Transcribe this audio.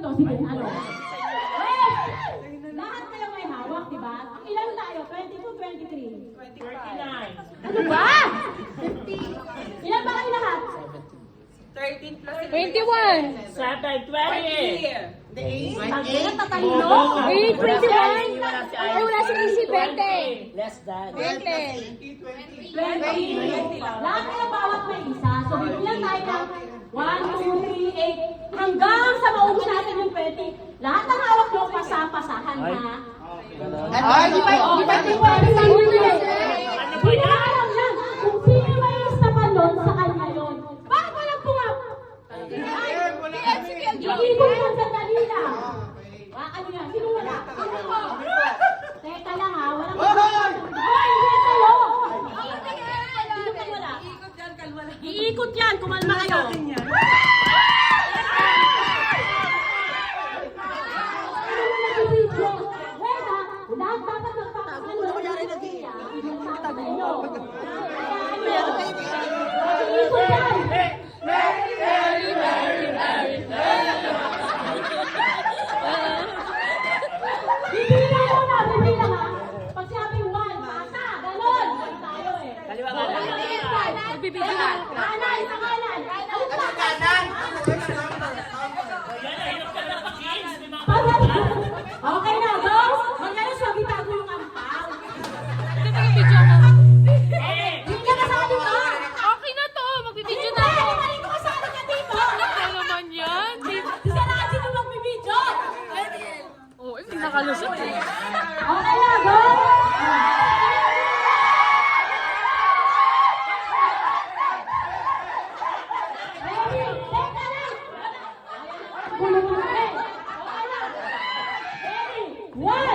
dito. Sige, ano? Wait! Lahat kayo may hawak, di ba? Ilan tayo? 22, 23? 39. Ano ba? 50. Ilan ba kayo lahat? 13 plus 21. 7, 20. Sabi na tatalino? 21. Ay, wala si Casey, 20. Less than. 20. 20. Lahat kayo bawat may isa. So, bibilang tayo ng 1, 2, 3, 8. Hanggang sa maubos natin yung 20. Lahat ng hawak nyo, pasahan ha? Ay, di ba pwede sa inyo yan? Hindi na alam yan. Kung sino may isa pa nun, sa kanya yun. Bakit walang pumap? Hindi ko yung sandali lang. Ano yan? Sino wala? Sino ko? Teka lang ha, walang pumap. Hoy, hindi kayo! Sino kayo wala? Iikot yan, kumalma kayo. Lahat dapat magpapakalo ng pagkakaya. Sabi sa inyo. Iikot yan! Bibilang muna, bibilang ha. Pag sinabing 1, pasa, ganon. Tayo eh. Kaliwa kanan. Magbibigyan na. Kanan, sa kanan. Ano ba? Okay na, boss. Magalas, wag itago yung ampaw. Hindi ka video mo. Hindi ka kasali ka. Okay na to. Magbibideo na Hindi, ako. hindi ko kasali ka dito. Ano naman yan? Isa na kasi nung magbibidyo. Oh, hindi nakalusot eh. Okay na, boss. Ready? Teka lang. Bulong mo na eh. Okay na. Ready? 1,